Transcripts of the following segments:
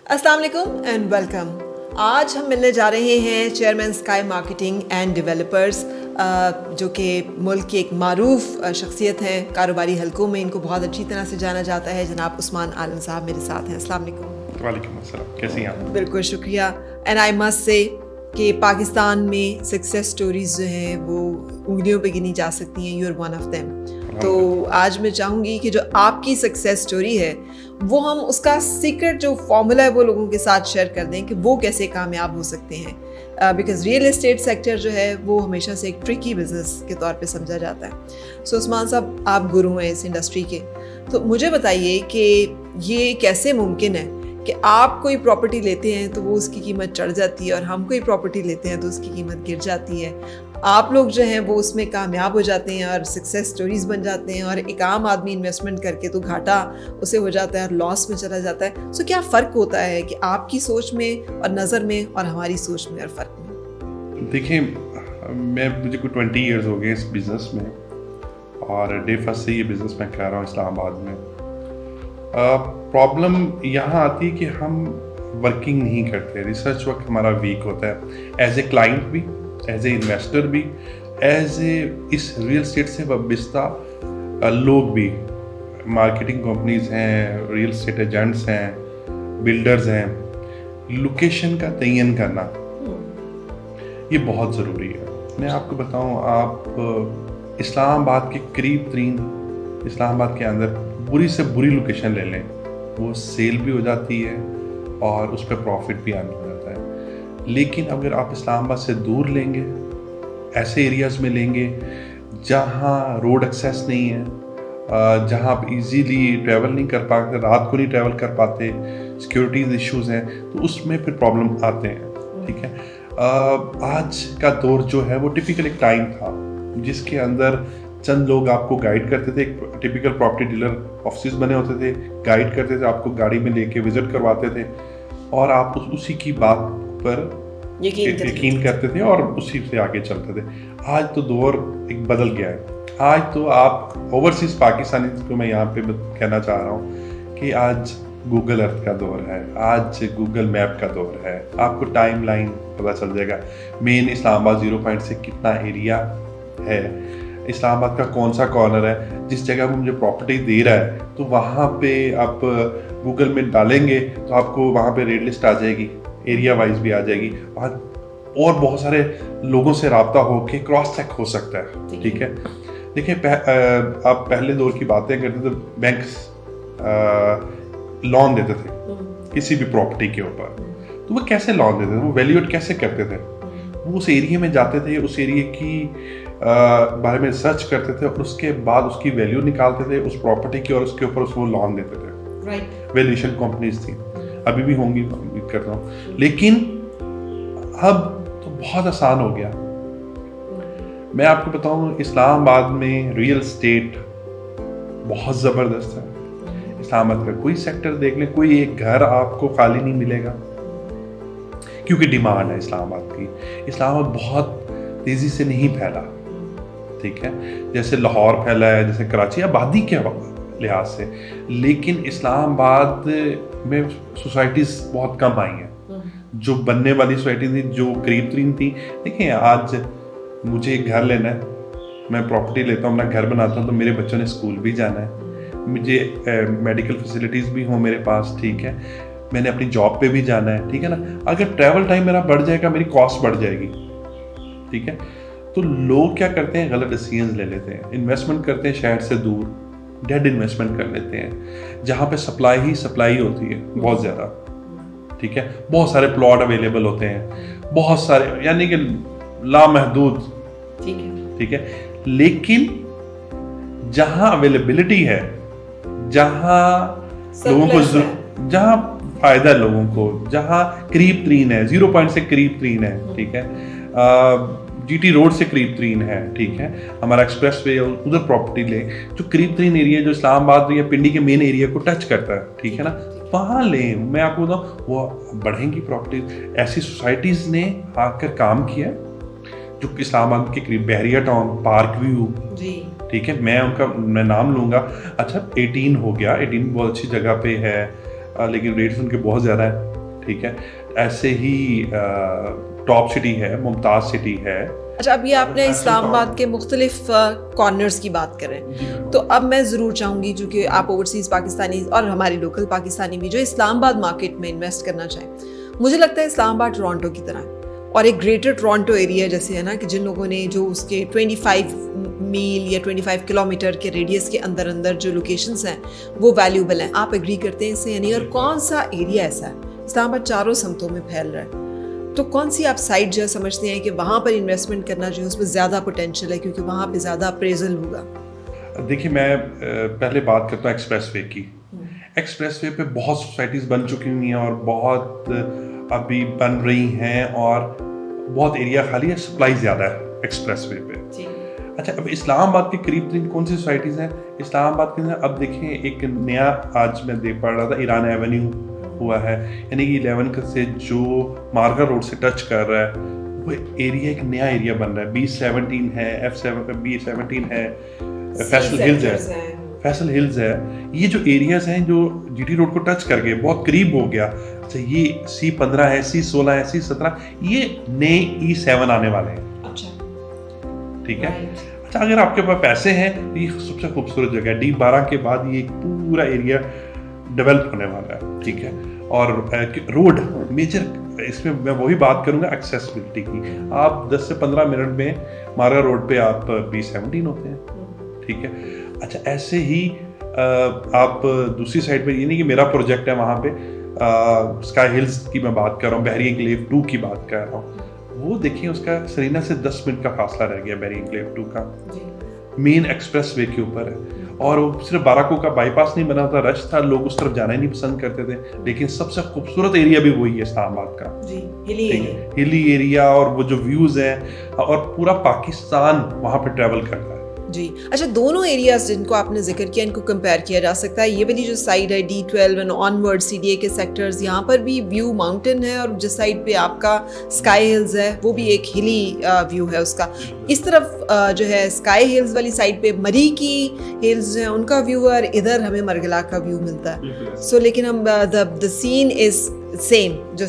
अस्सलाम वालेकुम and welcome. आज हम मिलने जा रहे हैं chairman sky marketing and developers, जो कि मुल्क की एक मारूफ शख्सियत हैं। कारोबारी हलकों में इनको बहुत अच्छी तरह से जाना जाता है। जनाब उस्मान आलम साहब मेरे साथ हैं। अस्सलाम वालेकुम। वालेकुम अस्सलाम, कैसी हैं आप? बिल्कुल शुक्रिया। एंड आई मस्ट से कि पाकिस्तान में सक्सेस स्टोरीज जो हैं वो उंगलियों पे गिनी जा सकती हैं। You are one of them. तो आज मैं चाहूँगी कि जो आपकी सक्सेस स्टोरी है वो हम उसका सीक्रेट जो फॉर्मूला है वो लोगों के साथ शेयर कर दें कि वो कैसे कामयाब हो सकते हैं। बिकॉज रियल एस्टेट सेक्टर जो है वो हमेशा से एक ट्रिकी बिजनेस के तौर पे समझा जाता है। सो उस्मान साहब, आप गुरु हैं इस इंडस्ट्री के, तो मुझे बताइए कि ये कैसे मुमकिन है कि आप कोई प्रॉपर्टी लेते हैं तो वो उसकी कीमत चढ़ जाती है और हम कोई प्रॉपर्टी लेते हैं तो उसकी कीमत गिर जाती है। आप लोग जो हैं वो उसमें कामयाब हो जाते हैं और सक्सेस स्टोरीज बन जाते हैं, और एक आम आदमी इन्वेस्टमेंट करके तो घाटा उसे हो जाता है और लॉस में चला जाता है। सो क्या फ़र्क होता है कि आपकी सोच में और नज़र में और हमारी सोच में और फ़र्क में? देखिए, मुझे कोई 20 ईयर्स हो गए इस बिज़नेस में, और डे फर्स्ट से ये बिज़नेस मैं कर रहा हूँ इस्लामाबाद में। प्रॉब्लम यहाँ आती है कि हम वर्किंग नहीं करते, रिसर्च वर्क हमारा वीक होता है। एज ए क्लाइंट भी, एज ए इन्वेस्टर भी, एज ए इस रियल एस्टेट से वाबस्ता लोग भी, मार्केटिंग कंपनीज हैं, रियल एस्टेट एजेंट्स हैं, बिल्डर्स हैं, लोकेशन का तयन करना ये बहुत ज़रूरी है। मैं आपको बताऊं, आप इस्लामाबाद के करीब तरीन, इस्लामाबाद के अंदर बुरी से बुरी लोकेशन ले लें, वो सेल भी हो जाती है और उस पर प्रॉफिट भी आने हो जाता है। लेकिन अगर आप इस्लामाबाद से दूर लेंगे, ऐसे एरियाज़ में लेंगे जहाँ रोड एक्सेस नहीं है, जहाँ आप इजीली ट्रैवल नहीं कर पाते, रात को नहीं ट्रैवल कर पाते, सिक्योरिटीज इश्यूज हैं, तो उसमें फिर प्रॉब्लम आते हैं। ठीक है, आज का दौर जो है वो टिपिकल एक टाइम था जिसके अंदर चंद लोग आपको गाइड करते थे। एक टिपिकल प्रॉपर्टी डीलर ऑफिस बने होते थे, गाइड करते थे, आपको गाड़ी में लेके विजिट करवाते थे और आप उसी की बात पर यकीन करते थे और उसी से आगे चलते थे। आज तो दौर एक बदल गया है। आज तो आप ओवरसीज पाकिस्तानी को मैं यहाँ पे कहना चाह रहा हूँ कि आज गूगल अर्थ का दौर है, आज गूगल मैप का दौर है। आपको टाइम लाइन पता चल जाएगा, मेन इस्लामाबाद 0 पॉइंट से कितना एरिया है, इस्लामाबाद का कौन सा कॉर्नर है, जिस जगह वो मुझे प्रॉपर्टी दे रहा है तो वहाँ पे आप गूगल में डालेंगे तो आपको वहाँ पे रेट लिस्ट आ जाएगी, एरिया वाइज भी आ जाएगी, वहाँ और बहुत सारे लोगों से रब्ता होके क्रॉस चेक हो सकता है। ठीक है, देखिए आप पहले दौर की बातें करते थे, बैंक लोन देते थे किसी भी प्रॉपर्टी के ऊपर, तो वो कैसे लोन देते थे, वो वैल्यूएट कैसे करते थे? वो उस एरिया में जाते थे, उस एरिया की बारे में सर्च करते थे और उसके बाद उसकी वैल्यू निकालते थे उस प्रॉपर्टी की और उसके ऊपर उसको लोन देते थे। राइट, वैल्यूएशन कंपनीज थी, अभी भी होंगी, उम्मीद करता हूँ। लेकिन अब तो बहुत आसान हो गया। मैं आपको बताऊं, इस्लामाबाद में रियल एस्टेट बहुत ज़बरदस्त है। इस्लामाबाद का कोई सेक्टर देख लें, कोई एक घर आपको खाली नहीं मिलेगा, क्योंकि डिमांड है इस्लामाबाद की। इस्लामाबाद बहुत तेज़ी से नहीं फैला, ठीक है, जैसे लाहौर फैला है, जैसे कराची, आबादी के लिहाज से। लेकिन इस्लामाबाद में सोसाइटीज़ बहुत कम आई हैं। जो बनने वाली सोसाइटी थी, जो करीब तरीन थी, देखिए आज मुझे एक घर लेना है, मैं प्रॉपर्टी लेता हूँ, अपना घर बनाता हूँ, तो मेरे बच्चों ने स्कूल भी जाना है, मुझे मेडिकल फैसिलिटीज़ भी हों मेरे पास, ठीक है, मैंने अपनी जॉब पे भी जाना है, ठीक है ना। अगर ट्रैवल टाइम मेरा बढ़ जाएगा, मेरी कॉस्ट बढ़ जाएगी, ठीक है। तो लोग क्या करते हैं, गलत डिसीजन ले लेते हैं, इन्वेस्टमेंट करते हैं शहर से दूर, डेड इन्वेस्टमेंट कर लेते हैं, जहाँ पे सप्लाई ही सप्लाई होती है बहुत ज़्यादा, ठीक है। बहुत सारे प्लॉट अवेलेबल होते हैं, बहुत सारे, यानी कि लामहदूद, ठीक है। लेकिन जहाँ अवेलेबिलिटी है, जहाँ लोगों को, जहाँ फायदा है लोगों को, जहाँ करीब तरीन है, 0 पॉइंट से करीब तरीन है, ठीक है, जीटी रोड से करीब तरीन है, ठीक है, हमारा एक्सप्रेस वे, उधर प्रॉपर्टी ले, जो करीब तरीन एरिया, जो इस्लामाबाद या पिंडी के मेन एरिया को टच करता है, ठीक है ना, वहाँ लें। मैं आपको बताऊँ, वो बढ़ेंगी प्रॉपर्टी। ऐसी सोसाइटीज़ ने आकर काम किया जो इस्लामाबाद के करीब, बहरिया टाउन, पार्क व्यू, ठीक है, मैं नाम लूँगा। अच्छा, 18 हो गया, 18 बहुत अच्छी जगह पे है, लेकिन रेट उनके बहुत ज़्यादा है। ठीक है। ऐसे ही टॉप सिटी है, मुमताज़ सिटी है। अच्छा, अभी आपने इस्लामाबाद के मुख्तलिफ कॉर्नर्स की बात करें, तो अब मैं ज़रूर चाहूँगी, चूँकि आप ओवरसीज़ पाकिस्तानी और हमारे लोकल पाकिस्तानी भी जो इस्लामाबाद मार्केट में इन्वेस्ट करना चाहें, मुझे लगता है इस्लामाबाद टोरंटो की तरह और एक ग्रेटर टोरंटो एरिया जैसे है ना, कि जिन लोगों ने जो उसके 25 मील या 25 किलोमीटर के रेडियस के अंदर अंदर जो लोकेशंस हैं वो वैल्यूबल हैं। आप एग्री करते हैं इससे यानी? और कौन सा एरिया ऐसा है? इस्लामाबाद चारों समतों में फैल रहा है, तो कौन सी आप साइट जो समझते हैं कि वहाँ पर इन्वेस्टमेंट करना चाहिए, उसमें ज़्यादा पोटेंशियल है क्योंकि वहाँ पे ज़्यादा अप्रेजल होगा? देखिए, मैं पहले बात करता हूँ एक्सप्रेसवे की। एक्सप्रेसवे पे बहुत सोसाइटीज़ बन चुकी हुई हैं और बहुत अभी बन रही हैं और बहुत एरिया खाली है, सप्लाई ज़्यादा है एक्सप्रेसवे पे। अच्छा, अब इस्लामाबाद के करीब कौन सी सोसाइटीज़ हैं इस्लामाबाद के अंदर? अब देखें, एक नया आज मैं देख पा रहा था, ईरान एवेन्यू हुआ है, यानी कि 11 से जो मार्गा रोड से टच कर रहा है वो एरिया एक नया एरिया बन रहा है। B17 है, B17 है, फैसल हिल्स है, फैसल हिल्स है। ये जो एरियाज हैं जो GT रोड को टच कर गए, बहुत करीब हो गया। अच्छा, ये C15 है, C16 है, C17, ये नए E7 आने वाले हैं। अच्छा, ठीक है। अच्छा, अगर आपके पास पैसे हैं तो ये सबसे खूबसूरत जगह है। D12 के बाद ये पूरा एरिया डेवलप होने वाला है, ठीक है। और रोड मेजर, इसमें मैं वही बात करूंगा एक्सेसिबिलिटी की। आप 10 से 15 मिनट में मार्गा रोड पे आप B17 होते हैं, ठीक है। अच्छा, ऐसे ही आप दूसरी साइड पे, ये नहीं कि मेरा प्रोजेक्ट है वहाँ पे, स्काई हिल्स की मैं बात कर रहा हूँ, बहरी एन्क्लेव 2 की बात कर रहा हूँ। वो देखिए, उसका सरीना से 10 मिनट का फासला रह गया बहरी एन्क्लेव 2 का, मेन एक्सप्रेस वे के ऊपर है। और वो सिर्फ बाराको का बाईपास नहीं बना था, रश था, लोग उस तरफ जाना ही नहीं पसंद करते थे, लेकिन सबसे खूबसूरत एरिया भी वही है इस्लामाबाद का, हिली एरिया, और वो जो व्यूज है, और पूरा पाकिस्तान वहाँ पे ट्रैवल करता है। जी। अच्छा, दोनों एरियाज जिनको आपने जिक्र किया, इनको कंपेयर किया जा सकता है। ये वाली जो साइड है D12 एंड ऑनवर्ड CDA के सेक्टर्स, यहाँ पर भी व्यू माउंटेन है, और जिस साइड पे आपका स्काई हिल्स है वो भी एक हिली व्यू है उसका। इस तरफ जो है स्काई हिल्स वाली साइड पे मरी की हिल्स हैं, उनका व्यू, और इधर हमें मरगला का व्यू मिलता है। सो लेकिन हम द सीन इज सेम जो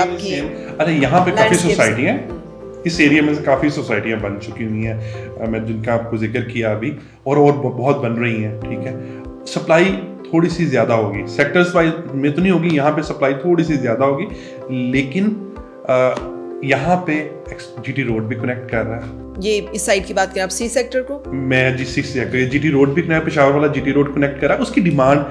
आपकी। अरे, यहाँ पे काफी सोसाइटी है, इस एरिया में से काफ़ी सोसाइटियाँ बन चुकी हुई हैं, मैं जिनका आपको जिक्र किया अभी, और बहुत बन रही हैं, ठीक है। सप्लाई थोड़ी सी ज़्यादा होगी, सेक्टर्स वाइज में तो नहीं होगी, यहाँ पे सप्लाई थोड़ी सी ज़्यादा होगी, लेकिन यहाँ पे GT रोड भी कनेक्ट कर रहा है। ये इस साइड की बात करें आप, C सेक्टर को, मैं जिस सेक्टर, ये GT रोड भी कनेक्ट, पेशावर वाला GT रोड कनेक्ट कर रहा है, उसकी डिमांड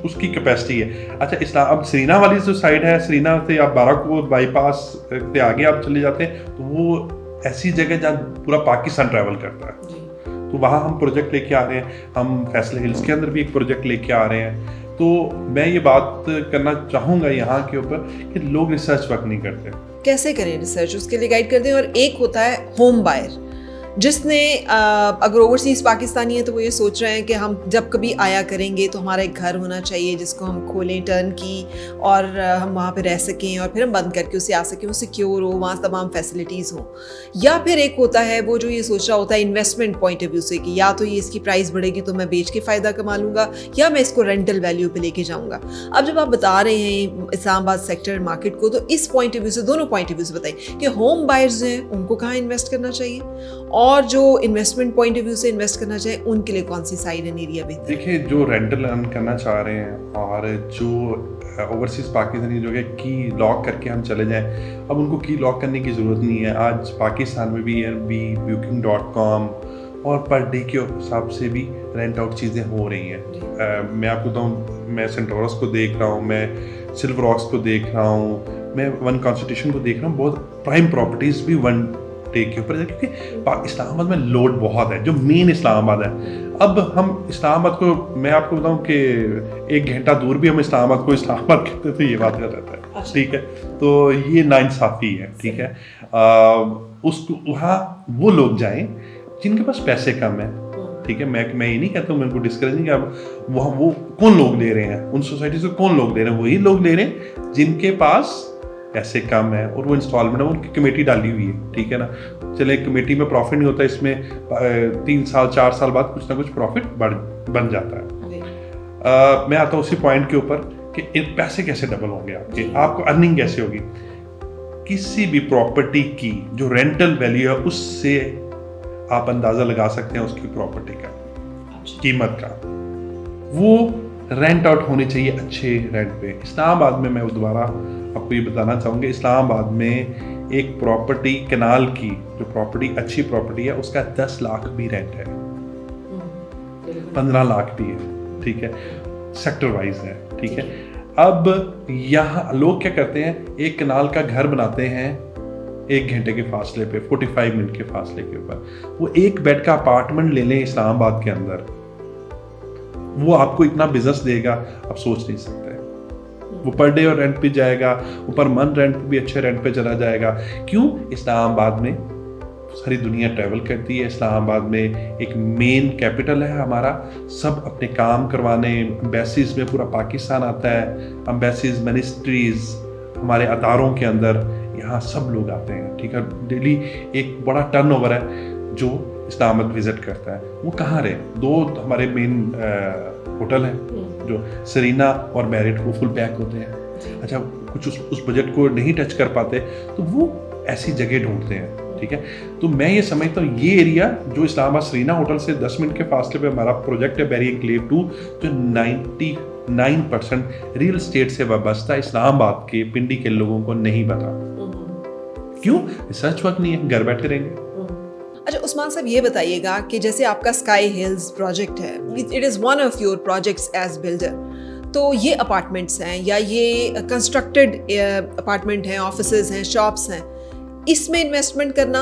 उसकी कैपेसिटी है। अच्छा, अब सरीना वाली जो साइड है, सरीना से आप बाराको बाईपास से आगे आप चले जाते हैं, तो वो ऐसी जगह जहाँ पूरा पाकिस्तान ट्रैवल करता है, तो वहाँ हम प्रोजेक्ट लेके आ रहे हैं। हम फैसल हिल्स के अंदर भी एक प्रोजेक्ट लेके आ रहे हैं। तो मैं ये बात करना चाहूँगा यहाँ के ऊपर कि लोग रिसर्च वर्क नहीं करते। कैसे करें रिसर्च, उसके लिए गाइड करते हैं। और एक होता है होम बायर, जिसने अगर ओवरसीज़ पाकिस्तानी है तो वो ये सोच रहे हैं कि हम जब कभी आया करेंगे तो हमारा एक घर होना चाहिए जिसको हम खोलें टर्न की, और हम वहाँ पे रह सकें, और फिर हम बंद करके उसे आ सकें, वो सिक्योर हो, वहाँ तमाम फैसिलिटीज़ हों। या फिर एक होता है वो जो ये सोच रहा होता है इन्वेस्टमेंट पॉइंट ऑफ व्यू से कि या तो ये इसकी प्राइस बढ़ेगी तो मैं बेच के फ़ायदा कमा लूँगा, या मैं इसको रेंटल वैल्यू पे लेके जाऊँगा। अब जब आप बता रहे हैं इस्लामाबाद सेक्टर मार्केट को, तो इस पॉइंट ऑफ व्यू से, दोनों पॉइंट ऑफ व्यू से बताइए कि होम बायर्स हैं उनको कहाँ इन्वेस्ट करना चाहिए, और जो इन्वेस्टमेंट पॉइंट ऑफ व्यू से इन्वेस्ट करना चाहे उनके लिए कौन सी साइड एंड एरिया बेहतर? देखिए, जो रेंटल अर्न करना चाह रहे हैं और जो ओवरसीज़ पाकिस्तानी जो है की लॉक करके हम चले जाएं, अब उनको की लॉक करने की ज़रूरत नहीं है। आज पाकिस्तान में भी Airbnb, Booking.com और पर डे के हिसाब से भी रेंट आउट चीज़ें हो रही हैं। मैं आपको बताऊँ, मैं सेंटोरस को देख रहा हूँ, मैं सिल्वर रॉक्स को देख रहा हूँ, मैं वन कॉन्स्टिट्यूशन को देख रहा हूँ, बहुत प्राइम प्रॉपर्टीज़ भी वन डे के ऊपर, क्योंकि इस्लामाबाद में लोड बहुत है, जो मेन इस्लामाबाद है। अब हम इस्लामाबाद को, मैं आपको बताऊं कि 1 घंटा दूर भी हम इस्लामाबाद को इस्लामाबाद कहते थे, ये बात रहता है, ठीक है। तो ये नाइंसाफ़ी है, ठीक है। उसको वहाँ वो लोग जाएं जिनके पास पैसे कम है, ठीक है। मैं ये नहीं कहता हूँ, मैं उनको डिस्करेज नहीं, कि अब वो कौन लोग ले रहे हैं, उन सोसाइटी से कौन लोग ले रहे हैं, वही लोग ले रहे हैं जिनके पास पैसे कम है और वो इंस्टॉलमेंट है, उनकी कमेटी डाली हुई है, ठीक है ना। चले, कमेटी में प्रॉफिट नहीं होता, इसमें 3 साल 4 साल बाद कुछ ना कुछ प्रॉफिट बन जाता है। मैं आता हूँ उसी पॉइंट के ऊपर कि पैसे कैसे डबल होंगे आपके, आपको अर्निंग कैसे होगी। किसी भी प्रॉपर्टी की जो रेंटल वैल्यू है उससे आप अंदाजा लगा सकते हैं उसकी प्रॉपर्टी का कीमत का। वो रेंट आउट होनी चाहिए अच्छे रेंट पे। इस्लामाबाद में मैं दोबारा आपको ये बताना चाहूँगा, इस्लामाबाद में एक प्रॉपर्टी कनाल की जो प्रॉपर्टी अच्छी प्रॉपर्टी है उसका 10 लाख भी रेंट है, 15 लाख भी है, ठीक है, सेक्टर वाइज है, ठीक है। अब यहाँ लोग क्या करते हैं, एक कनाल का घर बनाते हैं 1 घंटे के फासले पे, 45 मिनट के फासले के ऊपर। वो एक बेड का अपार्टमेंट ले लें इस्लामाबाद के अंदर, वो आपको इतना बिजनेस देगा आप सोच नहीं सकते। वो पर डे और रेंट पे जाएगा, वो पर मंथ रेंट पे भी अच्छे रेंट पे चला जाएगा। क्यों? इस्लामाबाद में सारी दुनिया ट्रैवल करती है, इस्लामाबाद में एक मेन कैपिटल है हमारा, सब अपने काम करवाने एम्बेसीज में पूरा पाकिस्तान आता है, एम्बेसीज मिनिस्ट्रीज हमारे अदारों के अंदर, यहाँ सब लोग आते हैं, ठीक है। डेली एक बड़ा टर्नओवर है जो इस्लामाबाद विजिट करता है। वो कहाँ रहे, 2 हमारे मेन होटल हैं जो सरीना और मैरिट, वो फुल पैक होते हैं। अच्छा, कुछ उस बजट को नहीं टच कर पाते तो वो ऐसी जगह ढूंढते हैं, ठीक है। तो मैं ये समझता हूँ ये एरिया जो इस्लामाबाद सरीना होटल से 10 मिनट के फासले पे हमारा प्रोजेक्ट है बैरी एन्क्लेव 2, जो 99% रियल एस्टेट से वाबस्ता इस्लामाबाद के पिंडी के लोगों को नहीं पता। क्यों? रिसर्च वर्क नहीं है, घर बैठे रहेंगे। अच्छा उस्मान साहब, ये बताइएगा कि जैसे आपका स्काई हिल्स प्रोजेक्ट है, it is one of your projects as builder, तो ये अपार्टमेंट्स हैं या ये कंस्ट्रक्टेड अपार्टमेंट हैं, ऑफिसेज हैं, शॉप्स हैं, इसमें इन्वेस्टमेंट करना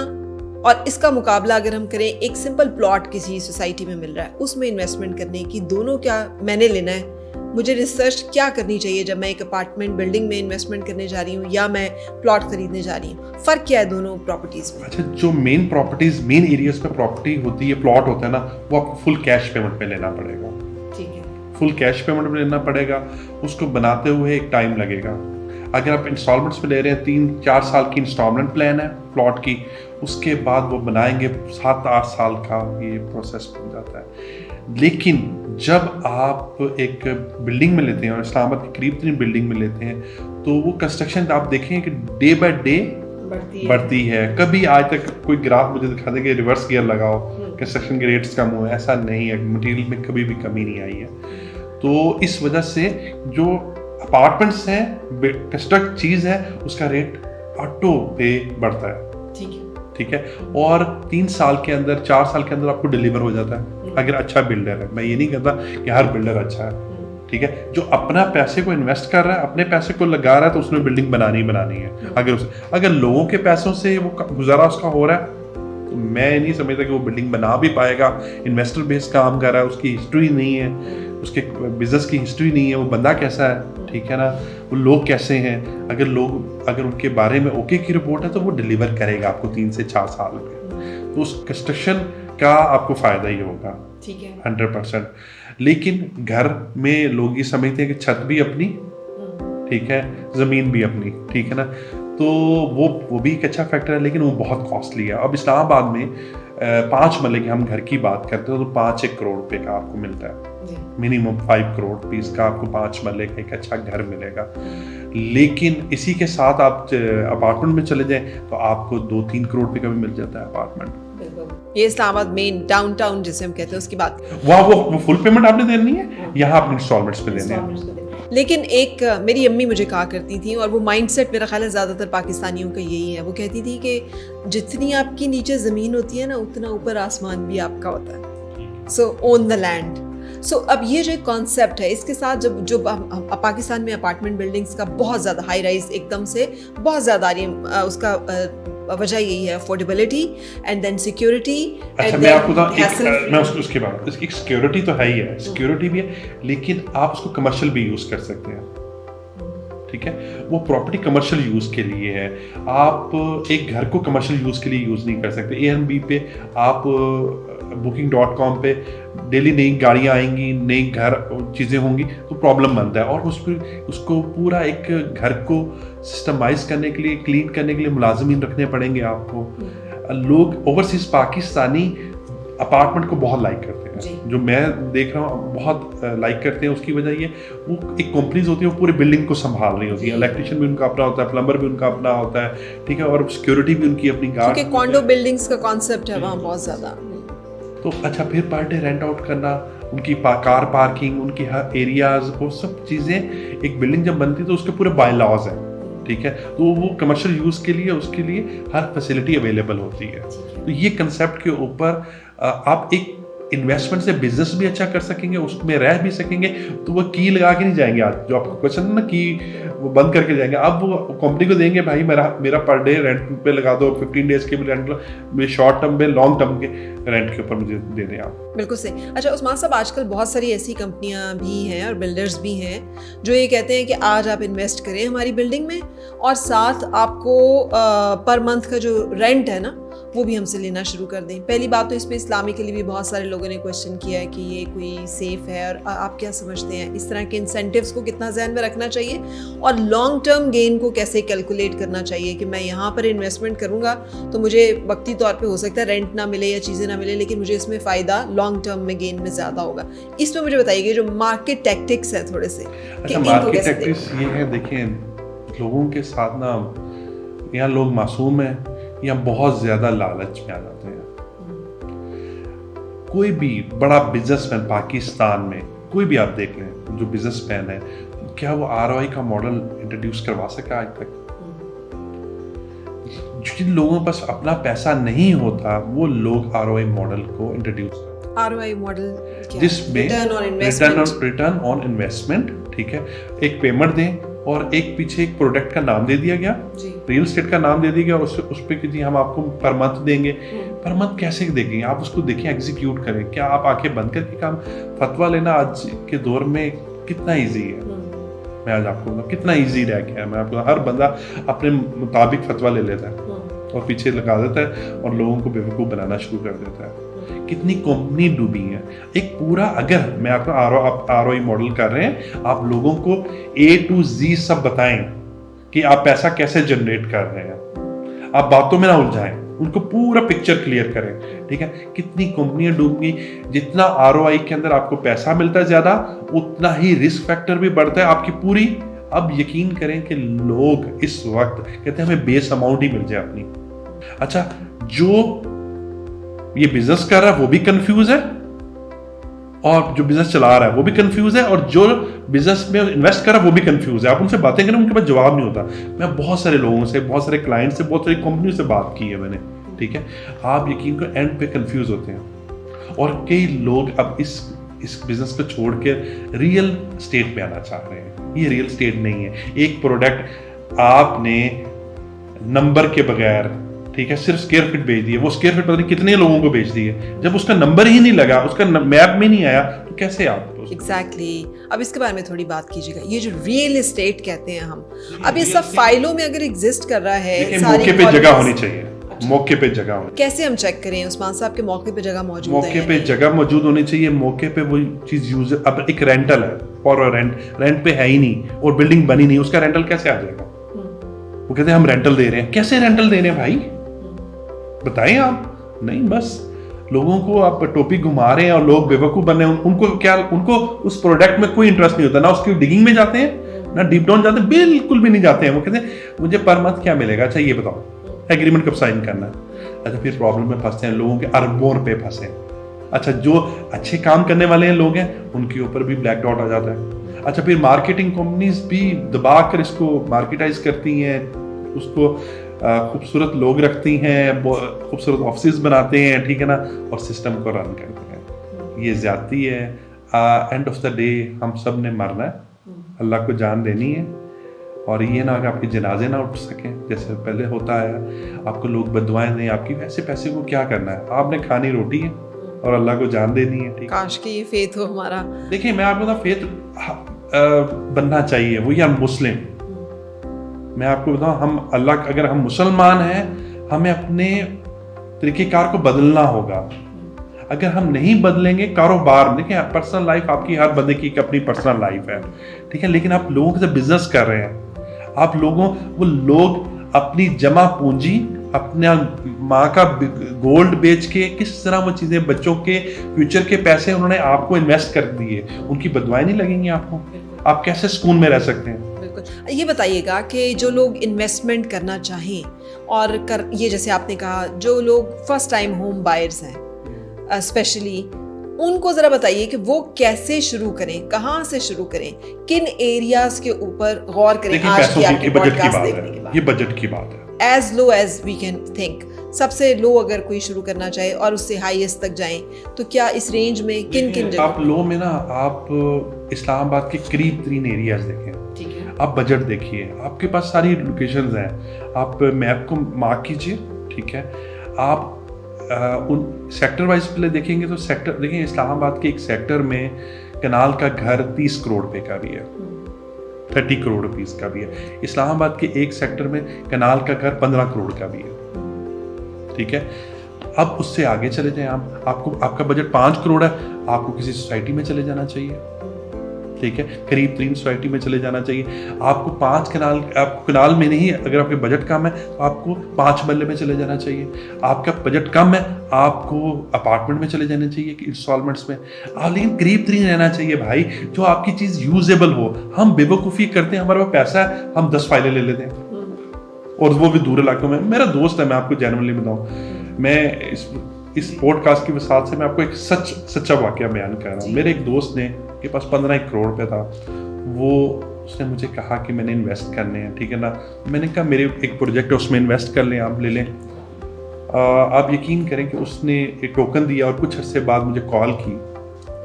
और इसका मुकाबला अगर हम करें एक सिंपल प्लॉट किसी सोसाइटी में मिल रहा है उसमें इन्वेस्टमेंट करने की, दोनों क्या मैंने लेना है, मुझे रिसर्च क्या करनी चाहिए जब मैं एक अपार्टमेंट बिल्डिंग में इन्वेस्टमेंट करने जा रही हूँ या मैं प्लॉट खरीदने जा रही हूँ, फर्क क्या है दोनों प्रॉपर्टीज में? अच्छा, जो मेन प्रॉपर्टीज मेन एरियाज पे प्रॉपर्टी होती है, प्लॉट होता है ना, वो आपको फुल कैश पेमेंट पे लेना पड़ेगा, ठीक है, फुल कैश पेमेंट में लेना पड़ेगा। उसको बनाते हुए एक टाइम लगेगा। अगर आप इंस्टॉलमेंट्स पे ले रहे हैं, 3-4 साल की इंस्टॉलमेंट प्लान है प्लॉट की, उसके बाद वो बनाएंगे 7-8 साल का ये प्रोसेस बन जाता है। लेकिन जब आप एक बिल्डिंग में लेते हैं और इस्लामाबाद के करीब 3 बिल्डिंग में लेते हैं तो वो कंस्ट्रक्शन आप देखें कि डे बाय डे बढ़ती है। कभी आज तक कोई ग्राफ मुझे दिखा दे कि रिवर्स गियर लगाओ कंस्ट्रक्शन के रेट्स कम हुए, ऐसा नहीं है। मटेरियल में कभी भी कमी नहीं आई है। तो इस वजह से जो अपार्टमेंट्स हैं, कंस्ट्रक्ट चीज़ है, उसका रेट ऑटो पे बढ़ता है, ठीक है। और 3 साल के अंदर, 4 साल के अंदर आपको डिलीवर हो जाता है अगर अच्छा बिल्डर है। मैं ये नहीं कहता कि हर बिल्डर अच्छा है, ठीक है। जो अपना पैसे को इन्वेस्ट कर रहा है, अपने पैसे को लगा रहा है, तो उसने बिल्डिंग बनानी है। अगर लोगों के पैसों से वो गुजारा उसका हो रहा है तो मैं नहीं समझता कि वो बिल्डिंग बना भी पाएगा। इन्वेस्टर बेस्ड काम कर रहा है, उसकी हिस्ट्री नहीं है, उसके बिजनेस की हिस्ट्री नहीं है, वो बंदा कैसा है, ठीक है ना, वो लोग कैसे हैं। अगर उनके बारे में ओके की रिपोर्ट है तो वो डिलीवर करेगा आपको 3 से 4 साल में, तो उस कंस्ट्रक्शन का आपको फायदा ही होगा, ठीक है, 100%। लेकिन घर में लोग ये समझते हैं कि छत भी अपनी, ठीक है, जमीन भी अपनी, ठीक है ना, तो वो भी एक अच्छा फैक्टर है, लेकिन वो बहुत कॉस्टली है। अब इस्लामाबाद में 5 मरले की हम घर की बात करते हो तो 5-1 करोड़ रुपए का आपको मिलता है, मिनिमम 5 करोड़ रुपीस का आपको 5 मरले का एक अच्छा घर मिलेगा। लेकिन इसी के साथ आप अपार्टमेंट में चले जाएं तो आपको 2-3 करोड़ रुपए का भी मिल जाता है अपार्टमेंट। ये इस्लामाबाद मेन डाउनटाउन जिसे हम कहते हैं उसकी बात, वो फुल पेमेंट आपने देनी है, यहाँ आप इंस्टॉलमेंट्स पे देने हैं। लेकिन एक मेरी अम्मी मुझे कहा करती थी, और वो माइंडसेट मेरा ख्याल है ज़्यादातर पाकिस्तानियों का यही है, वो कहती थी कि जितनी आपकी नीचे ज़मीन होती है ना, उतना ऊपर आसमान भी आपका होता है। सो ओन द लैंड। सो अब ये जो कॉन्सेप्ट है, इसके साथ जो पाकिस्तान में अपार्टमेंट बिल्डिंग्स का बहुत ज़्यादा हाई राइज एकदम से बहुत ज़्यादा आ रही है, उसका वजह यही है अफोर्डेबिलिटी एंड देन सिक्योरिटी। अच्छा, मैं आपको मैं उसके बाद इसकी सिक्योरिटी तो है ही है, सिक्योरिटी भी है, लेकिन आप उसको कमर्शियल भी यूज़ कर सकते हैं, ठीक है। वो प्रॉपर्टी कमर्शियल यूज़ के लिए है। आप एक घर को कमर्शियल यूज़ के लिए यूज़ नहीं कर सकते। Airbnb पे आप booking.com पे डेली नई गाड़ियाँ आएंगी, नई घर चीज़ें होंगी तो प्रॉब्लम बनता है। और उसको पूरा एक घर को सिस्टमाइज करने के लिए, क्लीन करने के लिए मुलाजिमीन रखने पड़ेंगे आपको। लोग ओवरसीज पाकिस्तानी अपार्टमेंट को बहुत लाइक करते जी। हैं, जो मैं देख रहा हूँ बहुत लाइक करते हैं। उसकी वजह ये, वो एक कंपनीज होती है, वो पूरे बिल्डिंग को संभाल रही होती है, इलेक्ट्रिशियन भी उनका अपना होता है, प्लम्बर भी उनका अपना होता है, ठीक है, और सिक्योरिटी भी उनकी अपनी गार्ड। क्योंकि कॉन्डो बिल्डिंग्स का कॉन्सेप्ट है वहाँ बहुत ज़्यादा। तो अच्छा, फिर पर डे रेंट आउट करना, उनकी कार पार्किंग, उनकी हर एरियाज, वो सब चीज़ें, एक बिल्डिंग जब बनती है तो उसके पूरे बाय लॉज हैं, ठीक है, तो वो कमर्शियल यूज़ के लिए, उसके लिए हर फैसिलिटी अवेलेबल होती है। तो ये कंसेप्ट के ऊपर आप एक इन्वेस्टमेंट से बिजनेस भी अच्छा कर सकेंगे, उसमें रह भी सकेंगे। तो वो की लगा के नहीं जाएंगे, आज जो आपका क्वेश्चन है ना, की वो बंद करके जाएंगे, अब वो कंपनी को देंगे, भाई मेरा पर डे रेंट पे लगा दो, 15 डेज के भी रेंट, मेरे शॉर्ट टर्म में, लॉन्ग टर्म के रेंट के ऊपर मुझे दे दें आप। बिल्कुल सही। अच्छा उस्मान साहब, आजकल बहुत सारी ऐसी कंपनियां भी हैं और बिल्डर्स भी हैं जो ये कहते हैं कि आज आप इन्वेस्ट करें हमारी बिल्डिंग में और साथ आपको पर मंथ का जो रेंट है ना वो भी हमसे लेना शुरू कर दें। पहली बात तो इस पे इस्लामिकली भी बहुत सारे लोगों ने क्वेश्चन किया है कि ये कोई सेफ है, और आप क्या समझते हैं इस तरह के इंसेंटिव्स को कितना ध्यान में रखना चाहिए और लॉन्ग टर्म गेन को कैसे कैलकुलेट करना चाहिए कि मैं यहाँ पर इन्वेस्टमेंट करूँगा तो मुझे वक्ती तौर पे हो सकता है रेंट ना मिले या चीज़ें ना मिले, लेकिन मुझे इसमें फ़ायदा लॉन्ग टर्म में गेन में ज़्यादा होगा। इसमें मुझे बताइए जो मार्केट टैक्टिक्स है थोड़े से। अच्छा, मार्केट टैक्टिक्स ये है, देखिए लोगों के साथ ना, यहाँ लोग मासूम हैं या बहुत ज़्यादा लालच में आ जाते हैं। कोई भी बड़ा बिजनेसमैन पाकिस्तान में, कोई भी आप देख लें जो बिजनेसमैन है, क्या वो ROI का मॉडल इंट्रोड्यूस करवा सका आज तक? जिन लोगों के पास अपना पैसा नहीं होता वो लोग ROI मॉडल को इंट्रोड्यूस करते हैं। ROI मॉडल जिसमें रिटर्न ऑन इन्वेस्टमेंट, ठीक है, एक पेमेंट दें और एक पीछे एक प्रोडक्ट का नाम दे दिया गया, रियल एस्टेट का नाम दे दिया गया, उस पे कि जी हम आपको पर मंथ देंगे। पर मंथ कैसे देंगे? आप उसको देखें, एग्जीक्यूट करें। क्या आप आंखें बंद करके काम, फतवा लेना आज के दौर में कितना इजी है, मैं आज आपको बताऊं कितना इजी रह गया है। मैं आपको, हर बंदा अपने मुताबिक फतवा ले लेता है और पीछे लगा देता है और लोगों को बेवकूफ़ बनाना शुरू कर देता है। कितनी कंपनी डूबी है। एक पूरा, अगर मैं आपको ROI मॉडल कर रहे हैं, आप लोगों को A to Z सब बताएं कि आप पैसा कैसे जनरेट कर रहे हैं, आप बातों में ना उलझाएं, उनको पूरा पिक्चर क्लियर करें, ठीक है। कितनी कंपनियां डूब गई। जितना ROI के अंदर आपको पैसा मिलता है ज्यादा, उतना ही रिस्क फैक्टर भी बढ़ता है आपकी पूरी। अब यकीन करें कि लोग इस वक्त कहते हैं हमें बेस अमाउंट ही मिल जाए अपनी। अच्छा, जो ये बिजनेस कर रहा है वो भी कंफ्यूज है और जो बिजनेस चला रहा है वो भी कंफ्यूज है और जो बिजनेस में इन्वेस्ट कर रहा है वो भी कंफ्यूज है। आप उनसे बातें करें, उनके पास जवाब नहीं होता। मैं बहुत सारे लोगों से, बहुत सारे क्लाइंट से, बहुत सारी कंपनियों से बात की है मैंने, ठीक है। आप यकीन करो एंड पे कंफ्यूज होते हैं और कई लोग अब इस बिजनेस को छोड़ के रियल स्टेट में आना चाह रहे हैं। ये रियल स्टेट नहीं है। एक प्रोडक्ट आपने नंबर के बगैर, ठीक है, सिर्फ स्क्वायर फीट बेच दिए, वो स्क्वायर फीट पता नहीं कितने लोगों को बेच दिए। जब उसका नंबर ही नहीं लगा, उसका मैप में नहीं आया, तो कैसे आप एग्जैक्टली अब इसके बारे में थोड़ी बात कीजिएगा। ये जो रियल एस्टेट कहते हैं हम, अब ये सब फाइलों में अगर एग्जिस्ट कर रहा है, मौके पे जगह होनी चाहिए। मौके पे जगह होनी, कैसे हम चेक करें उस्मान साहब के मौके पे जगह मौजूद है? मौके पे जगह मौजूद होनी चाहिए। मौके पे वो चीज यूज, अब एक रेंटल है और रेंट पे है ही नहीं और बिल्डिंग बनी नहीं, उसका रेंटल कैसे आ जाएगा? वो कहते हैं हम रेंटल दे रहे हैं। कैसे रेंटल दे रहे हैं भाई, बताएं आप। नहीं, बस लोगों को आप टोपी घुमा रहे हैं और लोग बेवकूफ बन रहे हैं। उनको उस प्रोडक्ट में कोई इंटरेस्ट नहीं होता, ना उसकी डिगिंग में जाते हैं, ना डीप डाउन जाते हैं, बिल्कुल भी नहीं जाते हैं। वो कहते हैं मुझे पर मंथ क्या मिलेगा, अच्छा ये बताओ, एग्रीमेंट कब साइन करना है। अच्छा, फिर प्रॉब्लम में फंसते हैं, लोगों के अरबों रुपए फंसे। अच्छा, जो अच्छे काम करने वाले हैं लोग हैं, उनके ऊपर भी ब्लैक डॉट आ जाता है। अच्छा, फिर मार्केटिंग कंपनीज भी दबा कर इसको मार्केटाइज करती हैं, उसको खूबसूरत लोग रखती हैं, खूबसूरत ऑफिस बनाते हैं, ठीक है ना, और सिस्टम को रन करते हैं। ये ज्यादती है। एंड ऑफ द डे हम सब ने मरना है, अल्लाह को जान देनी है। और ये ना कि आपके जनाजे ना उठ सकें जैसे पहले होता है, आपको लोग बददुआएं दें, आपकी वैसे पैसे को क्या करना है, आपने खानी रोटी है और अल्लाह को जान देनी है, ठीक। काश कि ये फेथ हो हमारा। देखिए, मैं आपको बताऊं, फेथ बनना चाहिए, वो या मुस्लिम। मैं आपको बताऊं, हम अल्लाह, अगर हम मुसलमान हैं, हमें अपने तरीक़ेकार को बदलना होगा। अगर हम नहीं बदलेंगे, कारोबार, देखिए पर्सनल लाइफ आपकी, हर बंदे की अपनी पर्सनल लाइफ है, ठीक है, लेकिन आप लोगों के साथ बिजनेस कर रहे हैं, आप लोग अपनी जमा पूंजी अपने माँ का गोल्ड बेच के किस तरह वो चीज़ें बच्चों के फ्यूचर के पैसे उन्होंने आपको इन्वेस्ट कर दिए, उनकी बदवाएं नहीं लगेंगी आपको, आप कैसे सुकून में रह सकते हैं? बिल्कुल। ये बताइएगा कि जो लोग इन्वेस्टमेंट करना चाहें और ये जैसे आपने कहा जो लोग फर्स्ट टाइम होम बायर्स हैं स्पेशली, उनको ज़रा बताइए कि वो कैसे शुरू करें, कहाँ से शुरू करें, किन एरियाज के ऊपर गौर करें। आज की आपकी पॉडकास्ट देखने के बाद ये बजट की बात है। As low as we can think, सबसे लो अगर कोई शुरू करना चाहे और उससे हाईएस्ट तक जाएं, तो क्या इस रेंज में किन किन जगह? आप लो में ना आप इस्लामाबाद के करीब 3 एरियाज देखें, ठीक है, आप बजट देखिए, आपके पास सारी लोकेशंस हैं, आप मैप को मार्क कीजिए, ठीक है। आप उन सेक्टर वाइज पहले देखेंगे तो सेक्टर देखिए, इस्लामाबाद के एक सेक्टर में कनाल का घर 30 करोड़ रुपए का भी है, 30 करोड़ रुपीस का भी है। इस्लामाबाद के एक सेक्टर में कनाल का घर 15 करोड़ का भी है, ठीक है। अब उससे आगे चले जाएं आप, आपको आपका बजट 5 करोड़ है, आपको किसी सोसाइटी में चले जाना चाहिए, ठीक है, करीब 3 सोसाइटी में चले जाना चाहिए। आपको 5 कनाल, आपको कनाल में नहीं, अगर आपके बजट कम है तो आपको 5 महल्ले में चले जाना चाहिए। आपका बजट कम है, आपको अपार्टमेंट में चले जाना चाहिए कि इंस्टॉलमेंट्स में। आप लेकिन करीब 3 रहना चाहिए भाई, जो आपकी चीज़ यूजेबल हो। हम बेवकूफ़ी करते हैं, हमारे पास पैसा है, हम 10 फाइलें ले लेते हैं और वो भी दूर इलाकों में। मेरा दोस्त है, मैं आपको जेन्युइनली बताऊँ, मैं इस पॉडकास्ट के साथ से मैं आपको एक सच्चा वाकया बयान कर रहा हूँ। मेरे एक दोस्त ने के पास 15 करोड़ रुपये था, वो उसने मुझे कहा कि मैंने इन्वेस्ट करने हैं, ठीक है ना। मैंने कहा मेरे एक प्रोजेक्ट है उसमें इन्वेस्ट कर लें, आप ले लें। आप यकीन करें कि उसने एक टोकन दिया और कुछ अर्से बाद मुझे कॉल की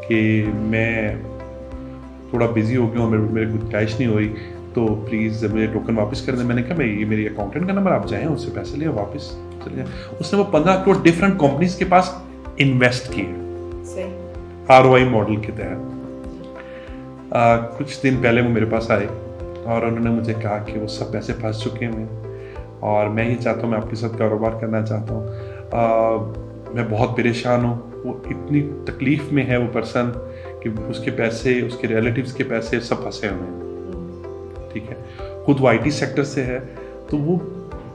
कि मैं थोड़ा बिजी हो गया हूँ, मेरे गुंजाइश नहीं हुई, तो प्लीज़ मुझे टोकन वापस कर दें। मैंने कहा ये मेरी अकाउंटेंट का नंबर, आप जाएँ उससे पैसे ले वापस चले जाए। उसने वो 15 करोड़ डिफरेंट कंपनीज के पास इन्वेस्ट किए ROI मॉडल के तहत। कुछ दिन पहले वो मेरे पास आए और उन्होंने मुझे कहा कि वो सब पैसे फंस चुके हैं और मैं ये चाहता हूँ, मैं आपके साथ कारोबार करना चाहता हूँ, मैं बहुत परेशान हूँ। वो इतनी तकलीफ़ में है वो पर्सन कि उसके पैसे, उसके रिलेटिव्स के पैसे सब फंसे हुए हैं, ठीक है। खुद वो IT सेक्टर से है, तो वो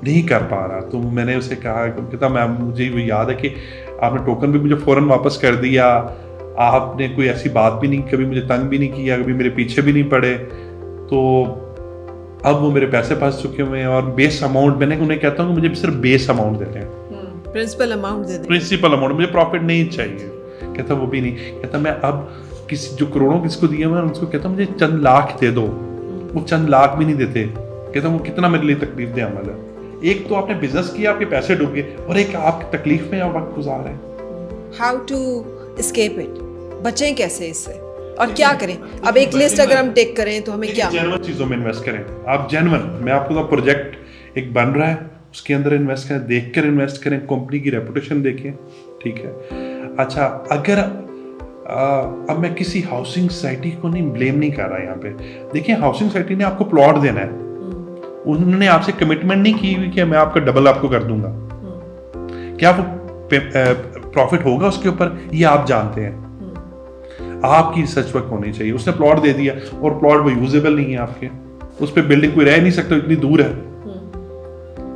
नहीं कर पा रहा। तो मैंने उसे कहा, कहता मैम मुझे वो याद है कि आपने टोकन भी मुझे फ़ौरन वापस कर दिया, आपने कोई ऐसी बात भी नहीं, कभी मुझे तंग भी नहीं किया, कभी मेरे पीछे भी नहीं पड़े, तो अब वो मेरे पैसे फंस चुके हुए हैं और बेस अमाउंट, मैंने उन्हें कहता हूँ कि मुझे सिर्फ बेस अमाउंट देते हैं, प्रिंसिपल अमाउंट दे दें, प्रिंसिपल अमाउंट, मुझे प्रॉफिट नहीं चाहिए। कहता वो भी नहीं, कहता मैं अब किसी जो करोड़ों किसको दिए हुए हैं उसको कहता मुझे चंद लाख दे दो, वो चंद लाख भी नहीं देते। कहता वो कितना मेरे लिए तकलीफ दे अमल है। एक तो आपने बिजनेस किया, आपके पैसे डूब गए, और एक आप तकलीफ में आप वक्त गुजार रहे हैं। हाउ टू एस्केप इट, बचें कैसे इससे और क्या करें? अब एक लिस्ट अगर हम टेक करें तो हमें क्या? जेन्युइन चीज़ों में इन्वेस्ट करें आप, जेन्युइन। मैं आपको तो प्रोजेक्ट एक बन रहा है उसके अंदर इन्वेस्ट करें, देख कर इन्वेस्ट करें, कंपनी की रेपुटेशन देखें, ठीक है। अच्छा, अगर अब मैं किसी हाउसिंग सोसाइटी को नहीं ब्लेम नहीं कर रहा यहाँ पे। देखिए हाउसिंग सोसाइटी ने आपको प्लॉट देना है, उन्होंने आपसे कमिटमेंट नहीं की हुई कि मैं आपका डबल आपको कर दूंगा। क्या वो प्रॉफिट होगा उसके ऊपर, ये आप जानते हैं। आपकी रिसर्च वर्क होनी चाहिए। उसने प्लॉट दे दिया और प्लॉट वो यूजेबल नहीं है आपके, उस पर बिल्डिंग कोई रह नहीं सकता, इतनी दूर है,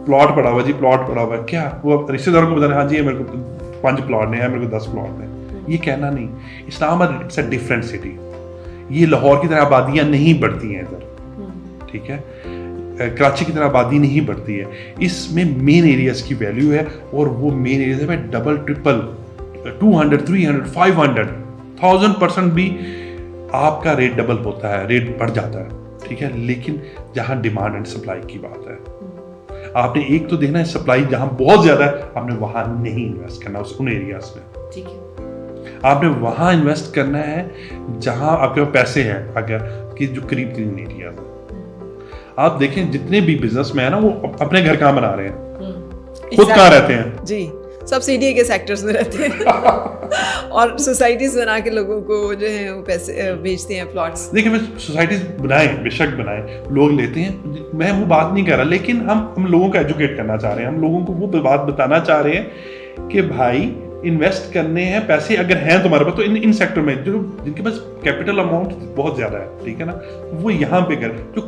प्लॉट पड़ा हुआ जी, प्लॉट पड़ा हुआ है। क्या वो रिश्तेदारों को बताना, हाँ जी ये मेरे को 5 प्लॉट है, मेरे को 10 प्लॉट है, ये कहना नहीं। Islamabad it's a different city, ये लाहौर की तरह आबादियाँ नहीं बढ़ती हैं इधर, ठीक है, कराची की तरह आबादी नहीं बढ़ती है। इसमें मेन एरियाज की वैल्यू है और वो मेन एरियाज में डबल ट्रिपल 200 300 500 1000% भी आपका रेट डबल होता है, रेट बढ़ जाता है, ठीक है। लेकिन जहाँ डिमांड एंड सप्लाई की बात है, आपने एक तो देखना है सप्लाई जहाँ बहुत ज्यादा है, आपने वहां नहीं इन्वेस्ट करना उन एरियाज में, ठीक है। आपने वहां इन्वेस्ट करना है जहां आपके पास पैसे हैं, अगर कि जो करीब एरिया है। आप देखें जितने भी बिजनेसमैन है ना, वो अपने घर कहाँ बना रहे हैं, खुद कहाँ रहते हैं जी, सब सीडीए के सेक्टर्स में रहते हैं और सोसाइटीज बना के लोगों को जो है वो पैसे बेचते हैं, प्लॉट्स। देखिए मैं सोसाइटीज बनाएं, बेशक बनाएं, लोग लेते हैं, मैं वो बात नहीं कर रहा, लेकिन हम लोगों को एजुकेट करना चाह रहे हैं, हम लोगों को वो बात बताना चाह रहे हैं कि भाई इन्वेस्ट करने हैं, पैसे अगर हैं तुम्हारे पास तो इन सेक्टर में जो जिनके पास कैपिटल अमाउंट बहुत ज्यादा है, ठीक है ना, वो यहाँ पे कर। जो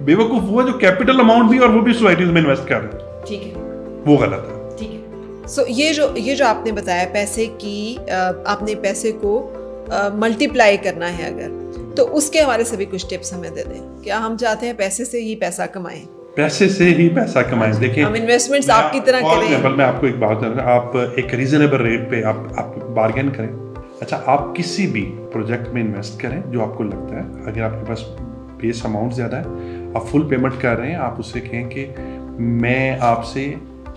बेवकूफ वो है जो कैपिटल अमाउंट भी और वो भी सोसाइटीज में इन्वेस्ट कर रहे हैं, ठीक है। वो गलत है। ठीक है। सो ये जो आपने बताया पैसे की आपने पैसे को मल्टीप्लाई करना है अगर, तो उसके हमारे से भी कुछ टिप्स हमें दे दें। क्या हम चाहते हैं पैसे से ही पैसा कमाएं? पैसे से ही पैसा कमाएं। देखिए, हम इन्वेस्टमेंट्स आपकी तरह फॉर करें। एग्जांपल मैं आपको एक बात बता रहा हूं, आप एक रीजनेबल रेट पे आप बार्गेन करें। अच्छा, आप किसी भी प्रोजेक्ट में इन्वेस्ट करें जो आपको लगता है, अगर आपके पास बेस अमाउंट ज़्यादा है, आप फुल पेमेंट कर रहे हैं, आप उससे कहें कि मैं आपसे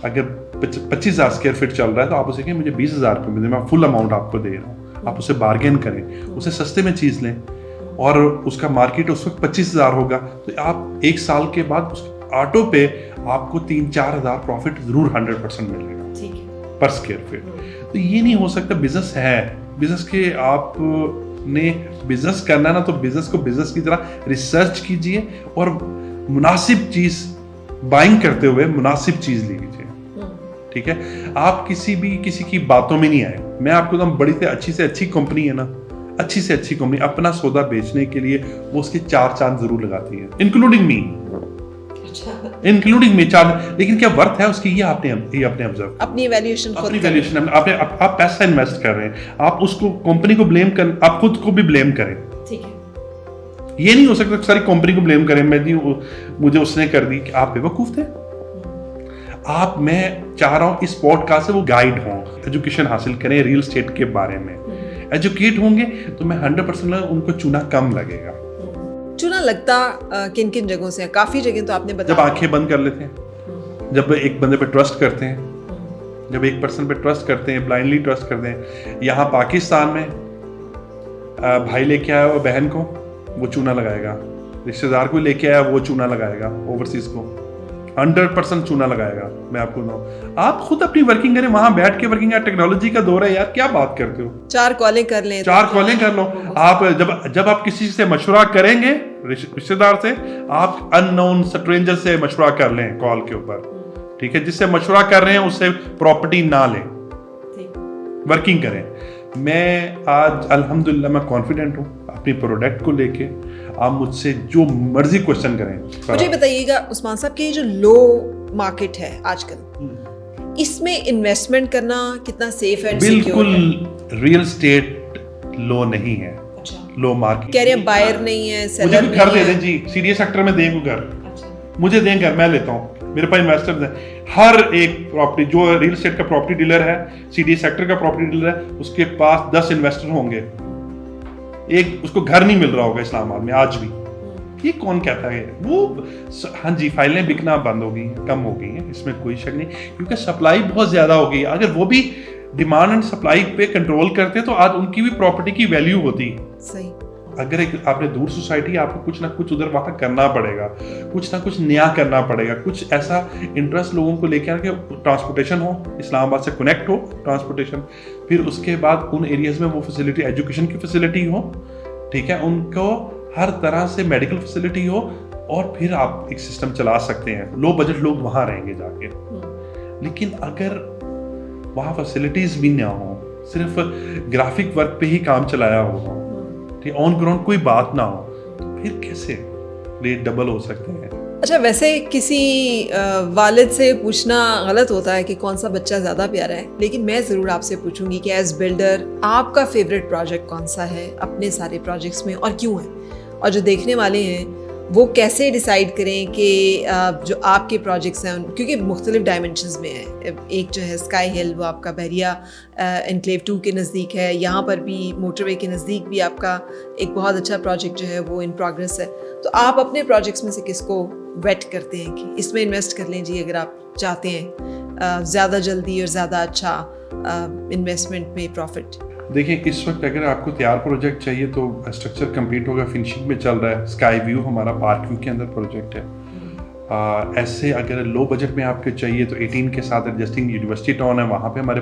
अगर 25,000 स्क्वायर फीट चल रहा है तो आप उसे कहें मुझे 20,000 रुपये मिले, मैं फुल अमाउंट आपको दे रहा हूँ। आप उसे बार्गेन करें, उसे सस्ते में चीज़ लें, और उसका मार्केट उस वक्त 25,000 होगा, तो आप 1 साल के बाद उस ऑटो पे आपको 3-4 हज़ार प्रॉफिट जरूर 100% मिलेगा पर स्क्वायर फीट। तो ये नहीं हो सकता। बिजनेस है, बिजनेस के आपने बिजनेस करना है ना, तो बिजनेस को बिजनेस की तरह रिसर्च कीजिए और मुनासिब चीज बाइंग करते हुए मुनासिब चीज लीजिए। ठीक है, आप किसी की बातों में नहीं आए। मैं आपको एकदम बड़ी से अच्छी कंपनी है ना, अच्छी से अच्छी कंपनी अपना सौदा बेचने के लिए वो उसके 4 चांद जरूर लगाती है, इंक्लूडिंग मी 4। लेकिन क्या वर्थ है उसकी, ये आपने ऑब्जर्व, अपनी वैल्यूएशन आप पैसा इन्वेस्ट कर रहे हैं, आप उसको कंपनी को ब्लेम कर, आप खुद को भी ब्लेम करें। ठीक है, ये नहीं हो सकता सारी कंपनी को ब्लेम करें, मैं जी मुझे उसने कर दी, कि आप बेवकूफ थे। मैं चाह रहा हूं इस पॉडकास्ट से वो गाइड हों, एजुकेशन हासिल करें रियल एस्टेट के बारे में। एजुकेट होंगे तो मैं 100% उनको चुना कम लगेगा। चुना लगता किन किन जगहों से है? काफी जगह तो आपने बताया। जब आंखें बंद कर लेते हैं, जब एक बंदे पे ट्रस्ट करते हैं, जब एक पर्सन पे ट्रस्ट करते हैं, ब्लाइंडली ट्रस्ट करते हैं। यहाँ पाकिस्तान में भाई लेके आया वो बहन को, वो चूना लगाएगा, रिश्तेदार को लेके आया वो चूना लगाएगा, ओवरसीज को 100% चूना लगाएगा। मैं आपको बताऊं, आप खुद अपनी वर्किंग करें, वहां बैठ के वर्किंग। टेक्नोलॉजी का दौर है यार, क्या बात करते हो? 4 कॉलें कर लें, 4 कॉलें कर लो। आप जब आप किसी से मशवरा करेंगे, रिश्तेदार से, आप अननोन स्ट्रेंजर से मशवरा कर लें कॉल के ऊपर। ठीक है, जिससे मशवरा कर रहे हैं उससे प्रॉपर्टी ना लें, वर्किंग करें। मैं आज अल्हम्दुलिल्लाह मैं कॉन्फिडेंट हूँ अपनी प्रोडक्ट को लेके। आप मुझसे जो मर्जी क्वेश्चन करें। मुझे बताइएगा उस्मान साहब कि जो लो मार्केट है आजकल, इसमें इन्वेस्टमेंट करना कितना सेफ है? बिल्कुल, रियल एस्टेट लो नहीं है। लो मार्केट कह रहे हैं, बायर नहीं है, सेलर मुझे घर दे दें जी, सीडीए सेक्टर में दें घर, मुझे दें घर, मैं लेता हूँ, मेरे पास इन्वेस्टर्स हैं। हर एक प्रॉपर्टी जो रियल एस्टेट का प्रॉपर्टी डीलर है, सीडीए सेक्टर का प्रॉपर्टी डीलर है, उसके पास 10 इन्वेस्टर होंगे, एक उसको घर नहीं मिल रहा होगा इस्लामाबाद में आज भी। ये कौन कहता है? वो हाँ जी, फाइलें बिकना बंद हो गई हैं, कम हो गई हैं, इसमें कोई शक नहीं, क्योंकि सप्लाई बहुत ज्यादा हो गई है। अगर वो भी डिमांड एंड सप्लाई पे कंट्रोल करते तो आज उनकी भी प्रॉपर्टी की वैल्यू होती। सही। अगर आपने दूर सोसाइटी, आपको कुछ ना कुछ उधर वहां करना पड़ेगा, कुछ ना कुछ नया करना पड़ेगा, कुछ ऐसा इंटरेस्ट लोगों को लेकर आके ट्रांसपोर्टेशन हो, इस्लामाबाद से कनेक्ट हो ट्रांसपोर्टेशन, फिर उसके बाद उन एरियाज में वो फैसिलिटी, एजुकेशन की फैसिलिटी हो, ठीक है, उनको हर तरह से मेडिकल फैसिलिटी हो, और फिर आप एक सिस्टम चला सकते हैं। लो बजट लोग वहां रहेंगे जाके। लेकिन अगर वहां फैसिलिटीज भी ना हो, सिर्फ ग्राफिक वर्क पे ही काम चलाया हो, ऑन ग्राउंड कोई बात ना हो, तो फिर कैसे रेट डबल हो सकते हैं? अच्छा, वैसे किसी वालिद से पूछना गलत होता है कि कौन सा बच्चा ज़्यादा प्यारा है, लेकिन मैं ज़रूर आपसे पूछूंगी कि एज बिल्डर आपका फेवरेट प्रोजेक्ट कौन सा है अपने सारे प्रोजेक्ट्स में, और क्यों है? और जो देखने वाले हैं वो कैसे डिसाइड करें कि जो आपके प्रोजेक्ट्स हैं, क्योंकि मुख्तलिफ डायमेंशंस में है। एक जो है स्काई हिल, वो आपका बहरिया एनक्लेव 2 के नज़दीक है, यहाँ पर भी मोटरवे के नज़दीक भी आपका एक बहुत अच्छा प्रोजेक्ट जो है वो इन प्रोग्रेस है। तो आप अपने प्रोजेक्ट्स में से किसको वेट करते हैं कि इसमें इन्वेस्ट कर लें जी, अगर आप चाहते हैं ज़्यादा जल्दी और ज़्यादा अच्छा इन्वेस्टमेंट में प्रॉफिट? देखिए, इस वक्त अगर आपको तैयार प्रोजेक्ट चाहिए तो स्ट्रक्चर कंप्लीट होगा, फिनिशिंग में चल रहा है। स्काई व्यू हमारा पार्क व्यू के अंदर प्रोजेक्ट है। ऐसे अगर लो बजट में आपको चाहिए तो 18 के साथ एडजस्टिंग यूनिवर्सिटी टाउन है, वहाँ पे हमारे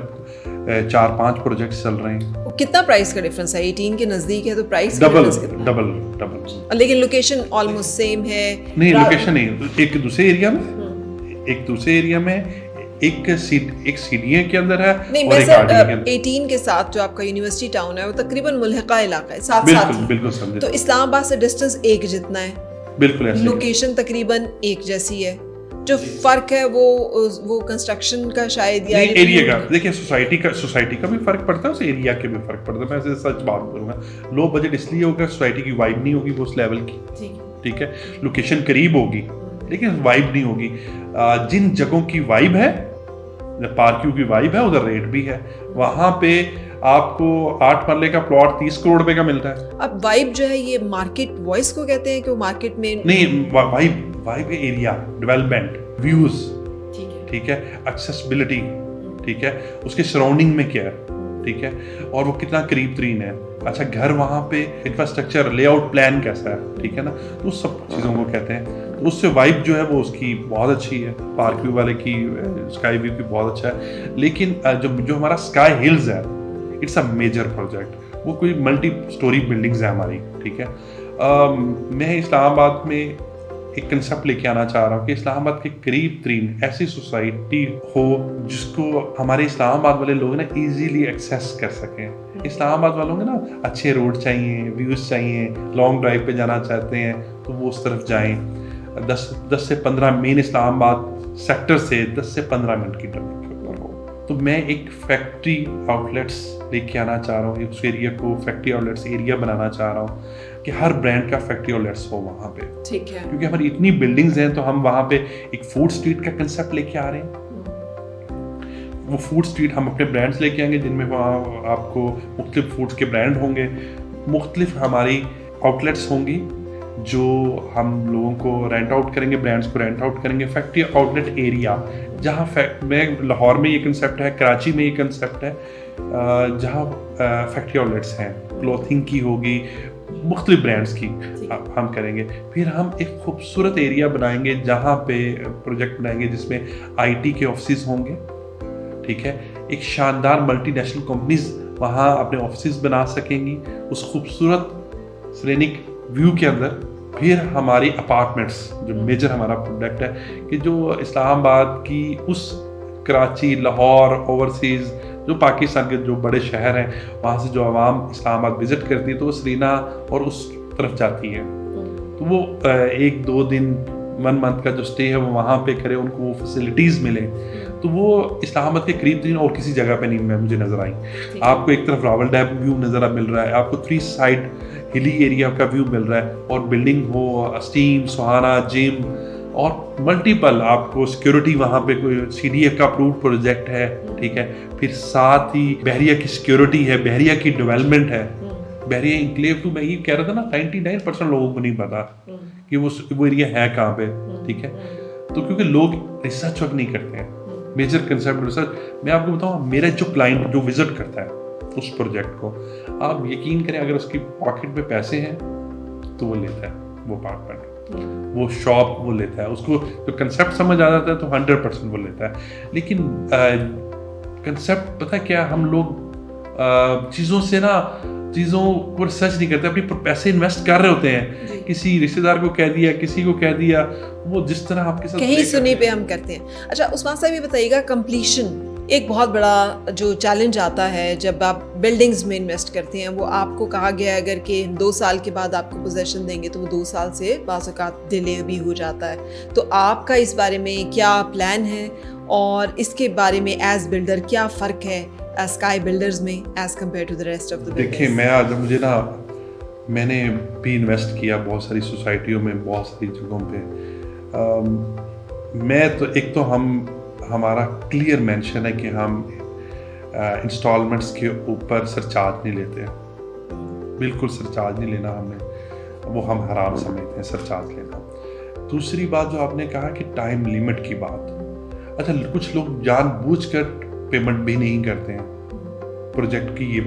4-5 प्रोजेक्ट्स चल रहे हैं। कितना प्राइस का डिफरेंस है? 18 के नज़दीक है तो प्राइस डबल, लेकिन लोकेशन ऑलमोस्ट सेम है? नहीं, लोकेशन नहीं, एक दूसरे एरिया में एक सीडीए के अंदर है। नहीं, और एक 18 के साथ जो आपका यूनिवर्सिटी टाउन है वो तकरीबन मुल्हिका इलाका है, साथ बिल्कुल समझे। तो इस्लामाबाद से डिस्टेंस एक जितना है, बिल्कुल ऐसे, लोकेशन तकरीबन एक जैसी है, जो फर्क है वो कंस्ट्रक्शन का शायद या एरिया का, देखिए सोसाइटी का भी फर्क पड़ता है, उस एरिया के भी फर्क पड़ता है। मैं ऐसे सच बात बोलूँगा, लो बजट इसलिए होगा, सोसाइटी की वाइब नहीं होगी वो उस लेवल की, ठीक है, लोकेशन करीब होगी लेकिन वाइब नहीं होगी। जिन जगहों की वाइब है, पार्किंग की वाइब है, उधर रेट भी है। वहाँ पे आपको 8 मरले का प्लॉट 30 करोड़ रुपए का मिलता है। अब वाइब जो है ये मार्केट वॉइस को कहते हैं कि वो मार्केट में नहीं, वाइब एरिया डेवलपमेंट, व्यूज, ठीक है, एक्सेसिबिलिटी, ठीक है, उसके सराउंडिंग में क्या है, ठीक है, और वो कितना करीब तरीन है। अच्छा, घर वहाँ पे इंफ्रास्ट्रक्चर लेआउट प्लान कैसा है, ठीक है ना, तो उस सब चीज़ों को कहते हैं। तो उससे वाइब जो है वो उसकी बहुत अच्छी है, पार्क व्यू वाले की, स्काई व्यू की बहुत अच्छा है। लेकिन जो हमारा स्काई हिल्स है, इट्स अ मेजर प्रोजेक्ट, वो कोई मल्टी स्टोरी बिल्डिंग्स है हमारी, ठीक है। मैं इस्लामाबाद में एक कंसेप्ट लेके आना चाह रहा हूँ कि इस्लामाबाद के करीब तरीन ऐसी सोसाइटी हो जिसको हमारे इस्लामाबाद वाले लोग ना इजीली एक्सेस कर सकें। इस्लामाबाद वालों को ना अच्छे रोड चाहिए, व्यूज चाहिए, लॉन्ग ड्राइव पे जाना चाहते हैं तो वो उस तरफ जाएं। 10 से 15 मेन इस्लामाबाद सेक्टर से 10 से 15 मिनट की ड्राइव के ऊपर हो। तो मैं एक फैक्ट्री आउटलेट्स लेके आना चाह रहा हूँ, उस एरिया को फैक्ट्री आउटलेट्स एरिया बनाना चाह रहा हूँ कि हर ब्रांड का फैक्ट्री आउटलेट्स हो वहाँ पे, ठीक है, क्योंकि हमारी इतनी बिल्डिंग्स हैं। तो हम वहाँ पे एक फूड स्ट्रीट का कंसेप्ट लेके आ रहे हैं। वो फूड स्ट्रीट हम अपने ब्रांड्स लेके आएंगे जिनमें वहाँ आपको मुख्तलिफ फूड्स के ब्रांड होंगे, मुख्तलिफ हमारी आउटलेट्स होंगी जो हम लोगों को रेंट आउट करेंगे, ब्रांड्स को रेंट आउट करेंगे। फैक्ट्री आउटलेट एरिया जहाँ मैं लाहौर में ये कंसेप्ट है, कराची में ये कंसेप्ट है, जहाँ फैक्ट्री आउटलेट्स हैं, क्लॉथिंग की होगी, मुख्तलिफ ब्रांड्स की हम करेंगे। फिर हम एक खूबसूरत एरिया बनाएंगे जहाँ पे प्रोजेक्ट बनाएंगे जिसमें आईटी के ऑफिस होंगे, ठीक है, एक शानदार मल्टीनेशनल कंपनीज वहाँ अपने ऑफिस बना सकेंगी उस खूबसूरत सरेनिक व्यू के अंदर। फिर हमारी अपार्टमेंट्स जो मेजर हमारा प्रोडक्ट है कि जो इस्लामाबाद की उस कराची, लाहौर, ओवरसीज़ जो पाकिस्तान के जो बड़े शहर हैं वहाँ से जो आवाम इस्लामाबाद विजिट करती है तो वो सरीना और उस तरफ जाती है, तो वो 1-2 दिन 1 मंथ का जो स्टे है वो वहाँ पे करे, उनको वो फैसिलिटीज़ मिले। तो वो इस्लामाबाद के करीब तरीन और किसी जगह पे नहीं मुझे नज़र आई। आपको एक तरफ रावल डैम व्यू नज़र मिल रहा है, आपको 3 साइड हिली एरिया का व्यू मिल रहा है, और बिल्डिंग हो, स्टीम, सुहाना, जिम और मल्टीपल आपको सिक्योरिटी, वहाँ पे कोई CDF का अप्रूव्ड प्रोजेक्ट है, ठीक है। फिर साथ ही बहरिया की सिक्योरिटी है, बहरिया की डेवलपमेंट है। बहरिया इंक्लेव तो मैं ये कह रहा था ना, 99% लोगों को नहीं पता कि वो एरिया है कहाँ पे, ठीक है। तो क्योंकि लोग रिसर्च वर्क नहीं करते हैं, मेजर कंसेप्ट रिसर्च। मैं आपको बताऊँ, मेरा जो क्लाइंट जो विजिट करता है उस प्रोजेक्ट को, आप यकीन करें अगर उसकी पॉकेट में पैसे हैं तो वो लेता है वो अपार्टमेंट, वो शॉप वो लेता है, उसको जो कंसेप्ट समझ आ जाता है तो 100% वो लेता है। लेकिन कंसेप्ट पता क्या, हम लोग चीज़ों को रिसर्च नहीं करते, अपने पैसे इन्वेस्ट कर रहे होते हैं, किसी रिश्तेदार को कह दिया, किसी को कह दिया, वो जिस तरह आपके साथ कहीं सुनी पे हम करते हैं। अच्छा उस्मान साहब ये बताइएगा, कंप्लीशन एक बहुत बड़ा जो चैलेंज आता है जब आप बिल्डिंग्स में इन्वेस्ट करते हैं। वो आपको कहा गया है अगर कि 2 साल के बाद आपको पोजेशन देंगे तो वो 2 साल से बाज़ औक़ात डिले भी हो जाता है। तो आपका इस बारे में क्या प्लान है और इसके बारे में एज बिल्डर क्या फ़र्क है स्काई बिल्डर्स में as compare to the rest of the builders? देखिए, मैंने भी इन्वेस्ट किया बहुत सारी सोसाइटियों में, बहुत सारी जगहों पे। मैं तो एक तो हमारा क्लियर मेंशन है कि हम इंस्टॉलमेंट्स के ऊपर सरचार्ज नहीं लेते हैं, बिल्कुल सरचार्ज नहीं लेना हमने, वो हम हराम समझते हैं सरचार्ज लेना। दूसरी बात जो आपने कहा कि टाइम लिमिट की बात, अच्छा कुछ लोग जानबूझकर पेमेंट भी नहीं करते हैं प्रोजेक्ट की, ये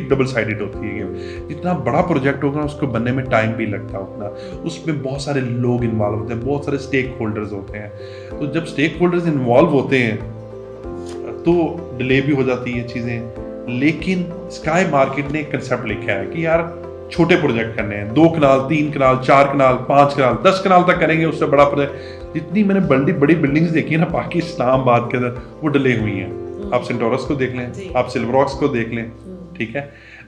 डबल साइडेड होती है गेम। जितना बड़ा प्रोजेक्ट होगा उसको बनने में टाइम भी लगता है उतना, उसमें बहुत सारे लोग इन्वॉल्व होते हैं, बहुत सारे स्टेक होल्डर्स होते हैं। तो जब स्टेक होल्डर्स इन्वॉल्व होते हैं तो डिले भी हो जाती है चीज़ें। लेकिन स्काई मार्केट ने एक कंसेप्ट लिखा है कि यार छोटे प्रोजेक्ट करने हैं, 2 कनाल, 3 कनाल, 4 कनाल, 5 कनाल, 10 कनाल तक करेंगे, उससे बड़ा प्रोजेक्ट। जितनी मैंने बड़ी बिल्डिंग्स देखी है ना पाकिस्तान इस्लामाबाद के अंदर, वो डिले हुई हैं। आप सेंटोरस को देख लें, आप सिल्वर रॉक्स को देख लें, ठीक है।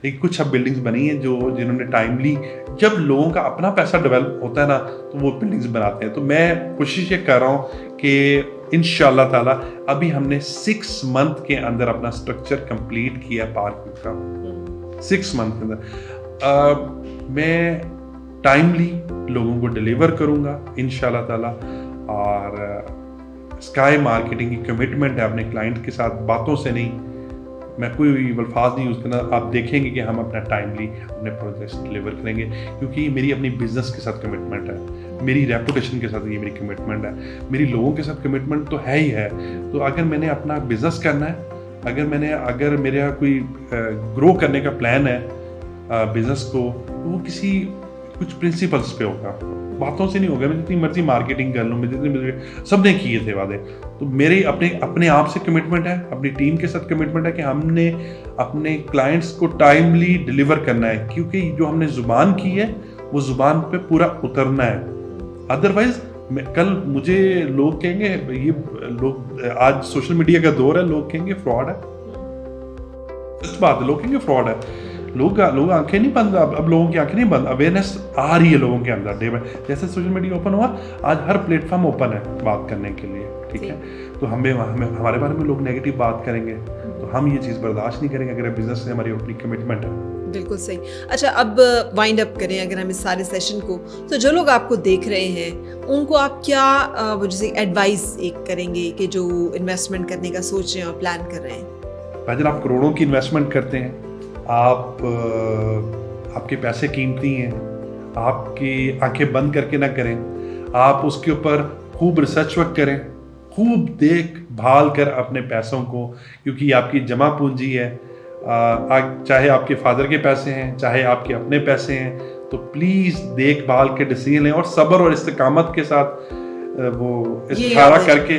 लेकिन कुछ अब बिल्डिंग्स बनी हैं जो जिन्होंने टाइमली, जब लोगों का अपना पैसा डेवलप होता है ना तो वो बिल्डिंग्स बनाते हैं। तो मैं कोशिश ये कर रहा हूँ कि इंशाल्लाह ताला अभी हमने 6 मंथ के अंदर अपना स्ट्रक्चर कंप्लीट किया पार्किंग का, 6 मंथ के अंदर। मैं टाइमली लोगों को डिलीवर करूँगा इंशाल्लाह ताला। और स्काई मार्केटिंग की कमिटमेंट है अपने क्लाइंट के साथ, बातों से नहीं, मैं कोई अल्फाज नहीं यूज़ करना। आप देखेंगे कि हम अपना टाइमली अपने प्रोजेक्ट्स डिलीवर करेंगे, क्योंकि मेरी अपनी बिजनेस के साथ कमिटमेंट है, मेरी रेपुटेशन के साथ ये मेरी कमिटमेंट है, मेरी लोगों के साथ कमिटमेंट तो है ही है। तो अगर मैंने अपना बिजनेस करना है, अगर मेरा कोई ग्रो करने का प्लान है बिजनेस को, तो वो कुछ प्रिंसिपल्स पे होगा, बातों से नहीं होगा। मैं जितनी मर्जी मार्केटिंग कर लूँ, मैं जितनी मर्जी, सबने किए थे वादे। तो मेरे अपने आप से कमिटमेंट है, अपनी टीम के साथ कमिटमेंट है कि हमने अपने क्लाइंट्स को टाइमली डिलीवर करना है, क्योंकि जो हमने जुबान की है वो जुबान पे पूरा उतरना है। अदरवाइज कल मुझे लोग कहेंगे, ये लोग आज सोशल मीडिया का दौर है, लोग कहेंगे फ्रॉड है, सच बात है, लोग कहेंगे फ्रॉड है। लोग आंखें नहीं बंद, अब लोगों की आंखें नहीं बंद, अवेयरनेस आ रही है लोगों के अंदर डे बाय, जैसे सोशल मीडिया ओपन हुआ, आज हर प्लेटफॉर्म ओपन है बात करने के लिए, ठीक है। तो हमें हमारे बारे में लोग नेगेटिव बात करेंगे तो हम ये चीज़ बर्दाश्त नहीं करेंगे, अगर बिजनेस से हमारी अपनी कमिटमेंट है। बिल्कुल सही। अच्छा, अब वाइंड अप करें अगर हम इस सारे सेशन को, तो जो लोग आपको देख रहे हैं उनको आप क्या वो जैसे एडवाइस एक करेंगे कि जो इन्वेस्टमेंट करने का सोच रहे हैं और प्लान कर रहे हैं? भाईजान, आप करोड़ों की इन्वेस्टमेंट करते हैं, आपके पैसे कीमती हैं, आपकी आंखें बंद करके ना करें, आप उसके ऊपर खूब रिसर्च वर्क करें, खूब देखभाल कर अपने पैसों को, क्योंकि आपकी जमा पूंजी है। चाहे आपके फादर के पैसे हैं, चाहे आपके अपने पैसे हैं, तो प्लीज़ देखभाल के डिसीजन लें और सब्र और इस्तिकामत के साथ वो इस्तिखारा करके।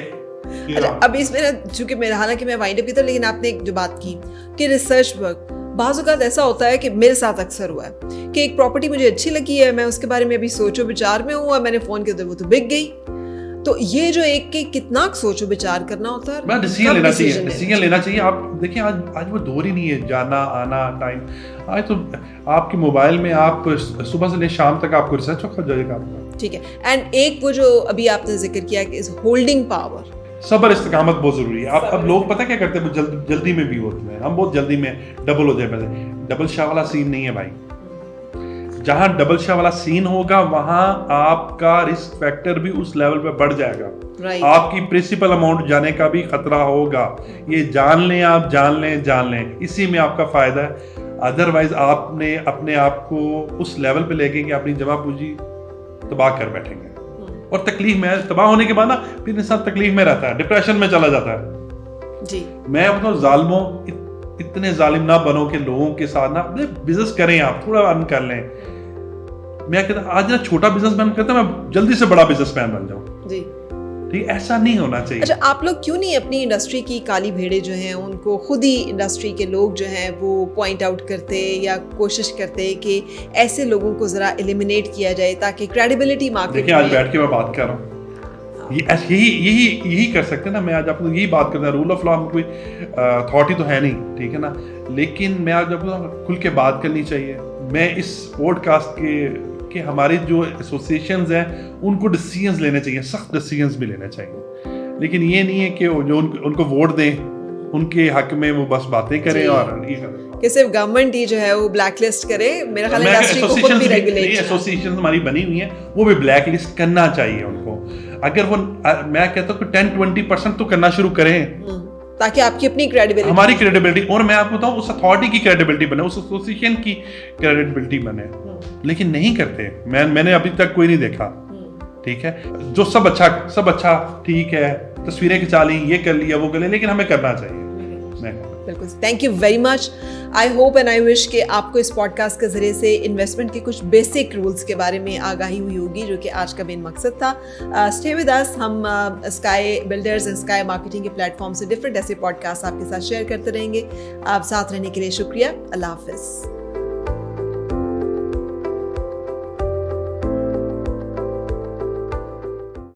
अच्छा, अब इसमें ना, चूंकि मेरा, हालांकि मैं वाइंड अप की था, लेकिन आपने एक जो बात की कि रिसर्च वर्क, बाज़ औक़ात ऐसा होता है कि मेरे साथ अक्सर हुआ है कि एक प्रॉपर्टी मुझे अच्छी लगी है, मैं उसके बारे में अभी सोचो विचार में हूँ, मैंने फ़ोन किया तो वो तो बिक गई। तो ये जो एक के कितना सोचो विचार करना होता है, डिसीजन लेना चाहिए। आप देखिए, आज वो दौर ही नहीं है जाना आना टाइम। आज तो आपके मोबाइल में आप सुबह से ले शाम तक आपको रिसर्च हो जाएगा, ठीक है। एंड एक वो जो अभी आपने जिक्र किया कि इस होल्डिंग पावर, सब्र इस्तिकामत बहुत जरूरी है। अब लोग पता क्या करते हैं, वो जल्दी में भी होते हैं, हम बहुत जल्दी में डबल हो जाए पैसे। डबल शाह वाला सीन नहीं है भाई। जहां डबल शाह वाला सीन होगा वहां आपका रिस्क फैक्टर भी उस लेवल पे बढ़ जाएगा, आपकी प्रिंसिपल अमाउंट जाने का भी खतरा होगा। ये जान लें, आप जान लें, इसी में आपका फायदा है। अदरवाइज आपने अपने आप को उस लेवल पे लेके कि अपनी जमा पूंजी तबाह कर बैठेंगे, और तकलीफ में तबाह होने के बाद ना फिर इंसान तकलीफ में रहता है, डिप्रेशन में चला जाता है। जी, मैं बताऊं, जालिमों, इतने जालिम ना बनो कि लोगों के साथ ना बिजनेस करें, आप थोड़ा अर्न कर लें। मैं कहता आज ना छोटा बिजनेसमैन करता, मैं जल्दी से बड़ा बिजनेसमैन बन जाऊं जी, ठीक, ऐसा नहीं होना चाहिए। अच्छा, आप लोग क्यों नहीं अपनी इंडस्ट्री की काली भेड़े जो हैं उनको खुद ही इंडस्ट्री के लोग जो हैं वो पॉइंट आउट करते या कोशिश करते कि ऐसे लोगों को जरा एलिमिनेट किया जाए ताकि क्रेडिबिलिटी मार्केट में। देखिए, आज बैठ के मैं बात कर रहा हूँ, यही कर सकते हैं ना। मैं आज आपको यही बात करता हूँ, रूल ऑफ लॉ में कोई अथॉरिटी तो है नहीं, ठीक है ना, लेकिन मैं आज आपको खुल के बात करनी चाहिए। मैं इस पॉडकास्ट के हमारे जो एसोसिएशंस हैं उनको डिसीजंस लेने चाहिए, सख्त डिसीजंस भी लेने चाहिए, लेकिन ये नहीं है कि जो उनको वोट दें, उनके हक में वो बस बातें करें और ये करें कि सिर्फ गवर्नमेंट ही जो है वो ब्लैक लिस्ट करे। मेरा ख्याल है इंडस्ट्री को खुद भी रेगुलेट, एसोसिएशन हमारी बनी हुई है, वो भी ब्लैक लिस्ट करना चाहिए उनको। अगर वो, मैं कहता हूँ कि 10-20% तो करना शुरू करें ताकि आपकी अपनी क्रेडिबिलिटी, हमारी क्रेडिबिलिटी, और मैं आपको बताऊं उस अथॉरिटी की क्रेडिबिलिटी बने, उस एसोसिएशन की क्रेडिबिलिटी बने, लेकिन नहीं करते। मैंने अभी तक कोई नहीं देखा, ठीक है, जो सब अच्छा ठीक है, तस्वीरें खिंचा ली, ये कर लिया, वो कर लिया, लेकिन हमें करना चाहिए। बिल्कुल, thank you very much. I hope and I wish कि आपको इस पॉडकास्ट के जरिए से इन्वेस्टमेंट के कुछ बेसिक रूल्स के बारे में आगाही हुई होगी, जो कि आज का मेन मकसद था। स्टे विद अस, हम sky builders and sky marketing के प्लेटफॉर्म से डिफरेंट ऐसे पॉडकास्ट आपके साथ शेयर करते रहेंगे। आप साथ रहने के लिए शुक्रिया। अल्लाह हाफिज़।